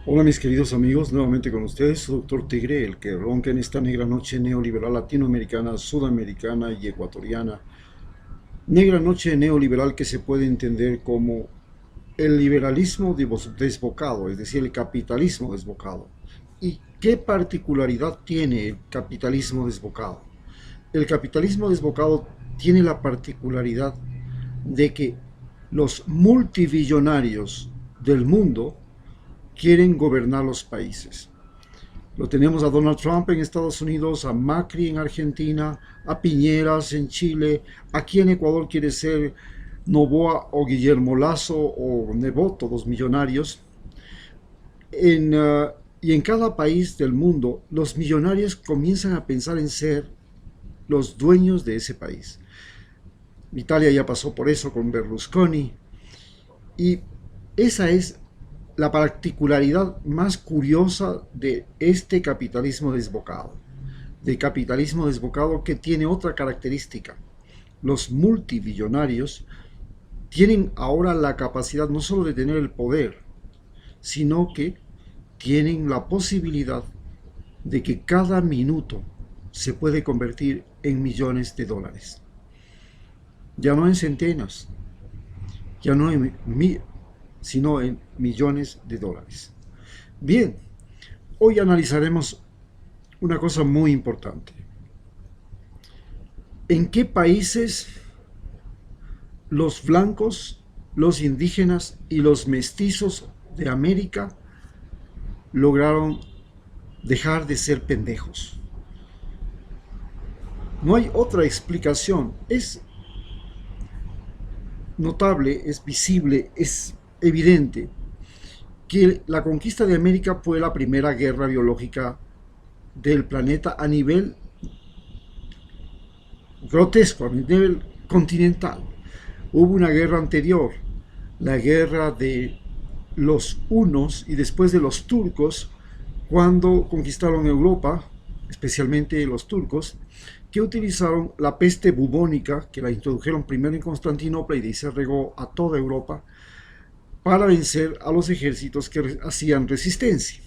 Hola mis queridos amigos, nuevamente con ustedes, su doctor Tigre, el que ronca en esta negra noche neoliberal latinoamericana, sudamericana y ecuatoriana. Negra noche neoliberal que se puede entender como el liberalismo desbocado, es decir, el capitalismo desbocado. ¿Y qué particularidad tiene el capitalismo desbocado? El capitalismo desbocado tiene la particularidad de que los multibillonarios del mundo quieren gobernar los países. Lo tenemos a Donald Trump en Estados Unidos, a Macri en Argentina, a Piñeras en Chile, aquí en Ecuador quiere ser Noboa o Guillermo Lazo o Nebot, todos millonarios. Y en cada país del mundo, los millonarios comienzan a pensar en ser los dueños de ese país. Italia ya pasó por eso con Berlusconi. Y esa es la particularidad más curiosa de este capitalismo desbocado. De capitalismo desbocado que tiene otra característica. Los multibillonarios tienen ahora la capacidad no solo de tener el poder, sino que tienen la posibilidad de que cada minuto se puede convertir en millones de dólares. Ya no en centenas, ya no en sino en millones de dólares. Bien, hoy analizaremos una cosa muy importante. ¿En qué países los blancos, los indígenas y los mestizos de América lograron dejar de ser pendejos? No hay otra explicación. Es notable, es visible, es evidente que la conquista de América fue la primera guerra biológica del planeta a nivel grotesco, a nivel continental. Hubo una guerra anterior, la guerra de los hunos y después de los turcos, cuando conquistaron Europa, especialmente los turcos, que utilizaron la peste bubónica, que la introdujeron primero en Constantinopla y de ahí se regó a toda Europa, para vencer a los ejércitos que hacían resistencia.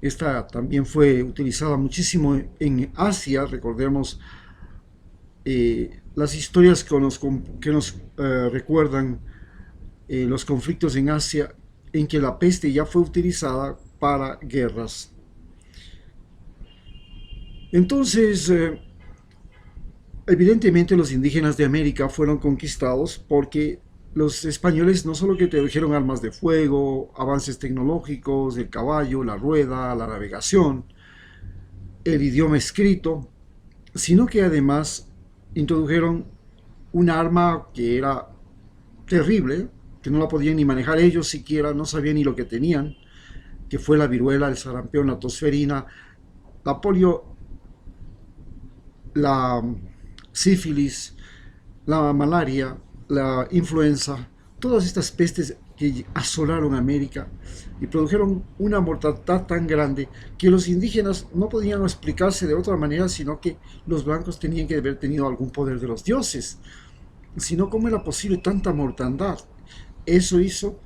Esta también fue utilizada muchísimo en Asia, recordemos las historias que nos recuerdan los conflictos en Asia, en que la peste ya fue utilizada para guerras. Entonces, evidentemente los indígenas de América fueron conquistados porque los españoles no solo que trajeron armas de fuego, avances tecnológicos, el caballo, la rueda, la navegación, el idioma escrito, sino que además introdujeron un arma que era terrible, que no la podían ni manejar ellos siquiera, no sabían ni lo que tenían, que fue la viruela, el sarampión, la tosferina, la polio, la sífilis, la malaria, la influenza, todas estas pestes que asolaron América y produjeron una mortandad tan grande que los indígenas no podían explicarse de otra manera, sino que los blancos tenían que haber tenido algún poder de los dioses. Si no, ¿cómo era posible tanta mortandad? Eso hizo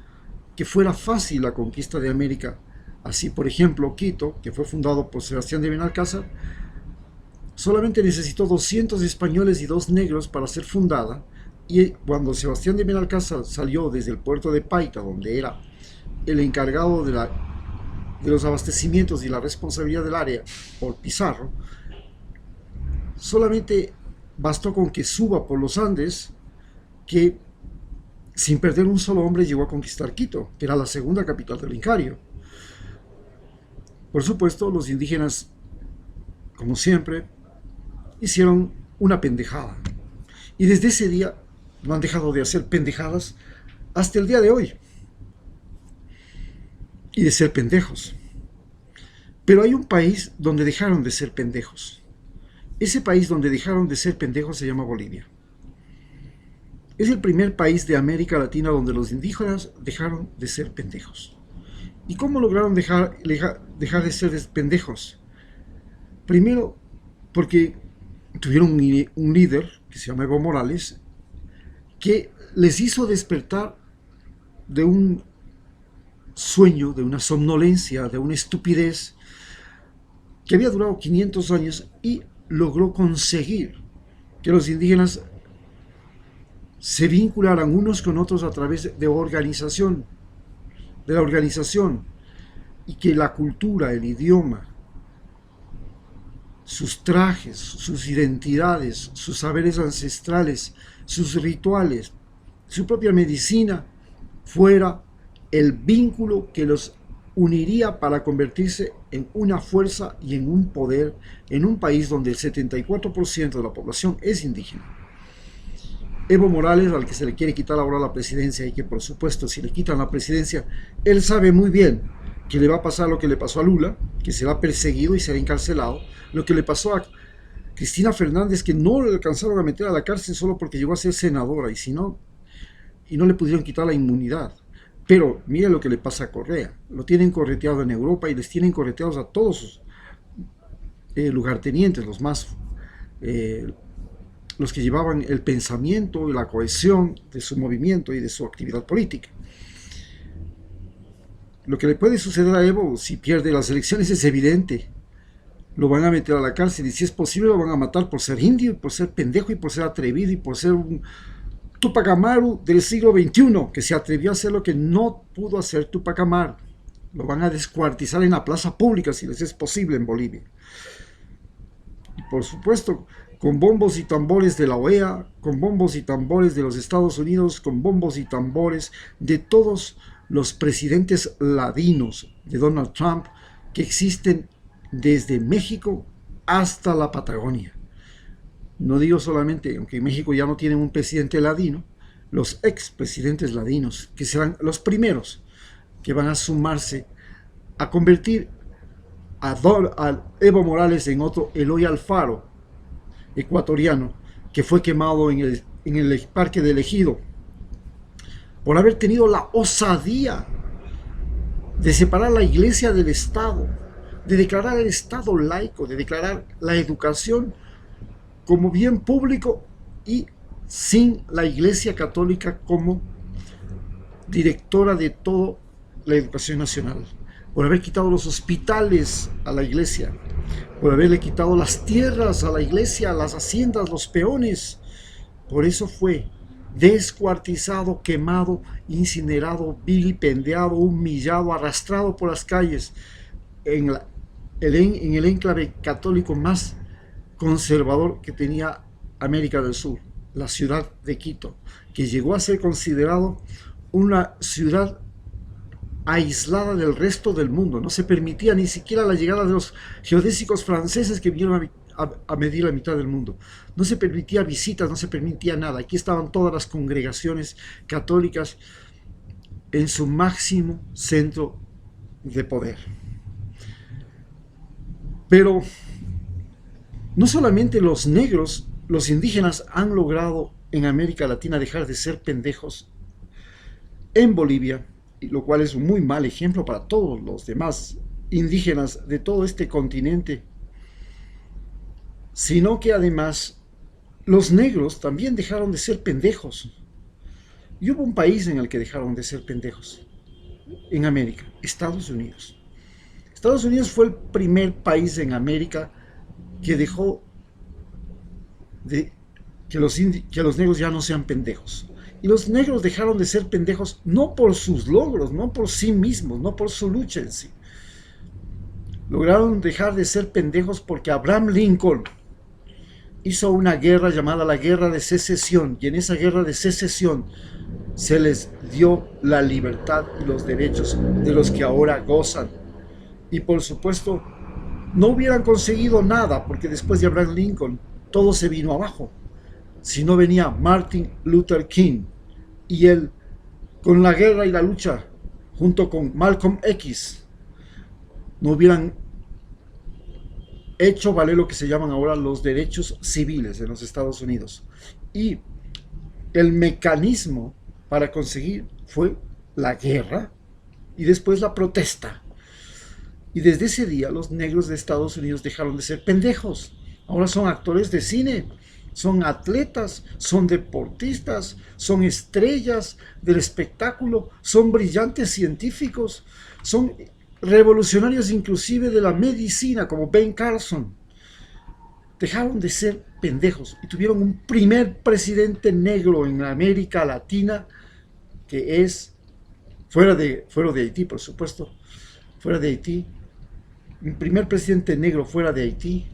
que fuera fácil la conquista de América. Así, por ejemplo, Quito, que fue fundado por Sebastián de Benalcázar, solamente necesitó 200 españoles y 2 negros para ser fundada, y cuando Sebastián de Benalcázar salió desde el puerto de Paita, donde era el encargado de los abastecimientos y la responsabilidad del área por Pizarro, solamente bastó con que suba por los Andes, que sin perder un solo hombre llegó a conquistar Quito, que era la segunda capital del Incario. Por supuesto, los indígenas, como siempre, hicieron una pendejada. Y desde ese día no han dejado de hacer pendejadas hasta el día de hoy. Y de ser pendejos. Pero hay un país donde dejaron de ser pendejos. Ese país donde dejaron de ser pendejos se llama Bolivia. Es el primer país de América Latina donde los indígenas dejaron de ser pendejos. ¿Y cómo lograron dejar de ser pendejos? Primero, porque tuvieron un líder que se llama Evo Morales, que les hizo despertar de un sueño, de una somnolencia, de una estupidez que había durado 500 años y logró conseguir que los indígenas se vincularan unos con otros a través de organización, de la organización, y que la cultura, el idioma, sus trajes, sus identidades, sus saberes ancestrales, sus rituales, su propia medicina, fuera el vínculo que los uniría para convertirse en una fuerza y en un poder en un país donde el 74% de la población es indígena. Evo Morales, al que se le quiere quitar ahora la presidencia, y que por supuesto si le quitan la presidencia, él sabe muy bien que le va a pasar lo que le pasó a Lula, que será perseguido y será encarcelado, lo que le pasó a Cristina Fernández, que no le alcanzaron a meter a la cárcel solo porque llegó a ser senadora, y no le pudieron quitar la inmunidad. Pero mire lo que le pasa a Correa, lo tienen correteado en Europa y les tienen correteados a todos sus lugartenientes, los que llevaban el pensamiento y la cohesión de su movimiento y de su actividad política. Lo que le puede suceder a Evo si pierde las elecciones es evidente. Lo van a meter a la cárcel y si es posible lo van a matar por ser indio, por ser pendejo y por ser atrevido y por ser un Tupac Amaru del siglo XXI, que se atrevió a hacer lo que no pudo hacer Tupac Amaru. Lo van a descuartizar en la plaza pública si les es posible en Bolivia. Y por supuesto, con bombos y tambores de la OEA, con bombos y tambores de los Estados Unidos, con bombos y tambores de todos los presidentes ladinos de Donald Trump que existen desde México hasta la Patagonia. No digo solamente, aunque en México ya no tienen un presidente ladino, los expresidentes ladinos, que serán los primeros que van a sumarse a convertir a Evo Morales en otro Eloy Alfaro, ecuatoriano, que fue quemado en el Parque del Ejido, por haber tenido la osadía de separar la iglesia del Estado, de declarar el Estado laico, de declarar la educación como bien público y sin la Iglesia Católica como directora de toda la educación nacional, por haber quitado los hospitales a la iglesia, por haberle quitado las tierras a la iglesia, las haciendas, los peones. Por eso fue descuartizado, quemado, incinerado, vilipendiado, humillado, arrastrado por las calles en el enclave católico más conservador que tenía América del Sur, la ciudad de Quito, que llegó a ser considerado una ciudad aislada del resto del mundo. No se permitía ni siquiera la llegada de los geodésicos franceses que vinieron a medir la mitad del mundo. No se permitía visitas, no se permitía nada. Aquí estaban todas las congregaciones católicas en su máximo centro de poder. Pero no solamente los negros, los indígenas han logrado en América Latina dejar de ser pendejos en Bolivia, lo cual es un muy mal ejemplo para todos los demás indígenas de todo este continente, sino que además los negros también dejaron de ser pendejos. Y hubo un país en el que dejaron de ser pendejos en América, Estados Unidos. Estados Unidos fue el primer país en América que dejó de que los negros ya no sean pendejos. Y los negros dejaron de ser pendejos no por sus logros, no por sí mismos, no por su lucha en sí. Lograron dejar de ser pendejos porque Abraham Lincoln hizo una guerra llamada la Guerra de Secesión, y en esa guerra de secesión se les dio la libertad y los derechos de los que ahora gozan. Y por supuesto, no hubieran conseguido nada, porque después de Abraham Lincoln todo se vino abajo, si no venía Martin Luther King, y él, con la guerra y la lucha, junto con Malcolm X, no hubieran hecho valer lo que se llaman ahora los derechos civiles en los Estados Unidos. Y el mecanismo para conseguir fue la guerra y después la protesta. Y desde ese día los negros de Estados Unidos dejaron de ser pendejos. Ahora son actores de cine, son atletas, son deportistas, son estrellas del espectáculo, son brillantes científicos, son revolucionarios inclusive de la medicina como Ben Carson. Dejaron de ser pendejos y tuvieron un primer presidente negro en América Latina, que es fuera de Haití, por supuesto, fuera de Haití, un primer presidente negro fuera de Haití,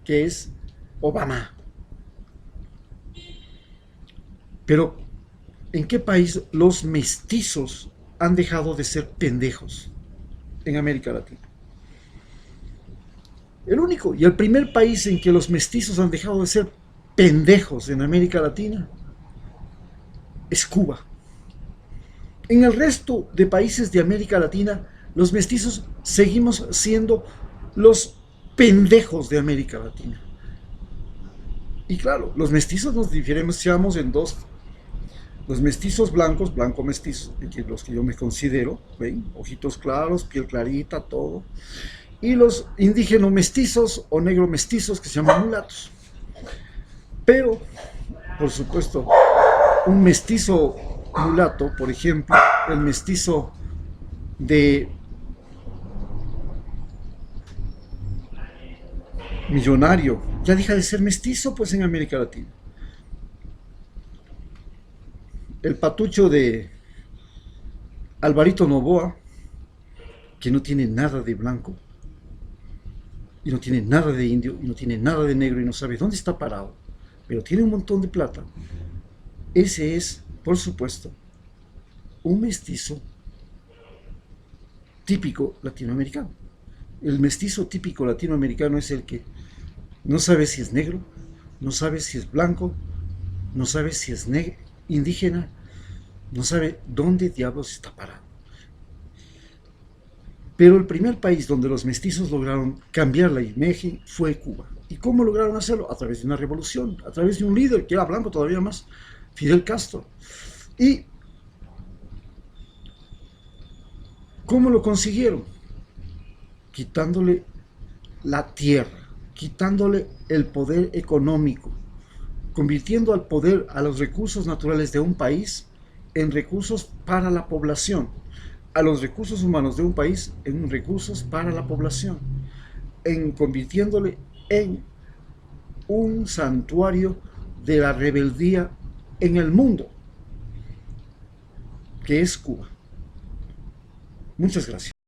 que es Obama. Pero, ¿en qué país los mestizos han dejado de ser pendejos? En América Latina. El único y el primer país en que los mestizos han dejado de ser pendejos en América Latina es Cuba. En el resto de países de América Latina, los mestizos seguimos siendo los pendejos de América Latina. Y claro, los mestizos nos diferenciamos en dos. Los mestizos blancos, blanco mestizo, los que yo me considero, ¿ven? Ojitos claros, piel clarita, todo. Y los indígenas mestizos o negro mestizos, que se llaman mulatos. Pero, por supuesto, un mestizo mulato, por ejemplo, el mestizo de millonario, ya deja de ser mestizo pues en América Latina. El patucho de Alvarito Noboa, que no tiene nada de blanco, y no tiene nada de indio, y no tiene nada de negro, y no sabe dónde está parado, pero tiene un montón de plata. Ese es, por supuesto, un mestizo típico latinoamericano. El mestizo típico latinoamericano es el que no sabe si es negro, no sabe si es blanco, no sabe si es indígena, no sabe dónde diablos está parado. Pero el primer país donde los mestizos lograron cambiar la imagen fue Cuba. ¿Y cómo lograron hacerlo? A través de una revolución, a través de un líder que era blanco todavía más, Fidel Castro. ¿Y cómo lo consiguieron? Quitándole la tierra, quitándole el poder económico, convirtiendo al poder, a los recursos naturales de un país en recursos para la población, a los recursos humanos de un país en recursos para la población, en convirtiéndole en un santuario de la rebeldía en el mundo, que es Cuba. Muchas gracias.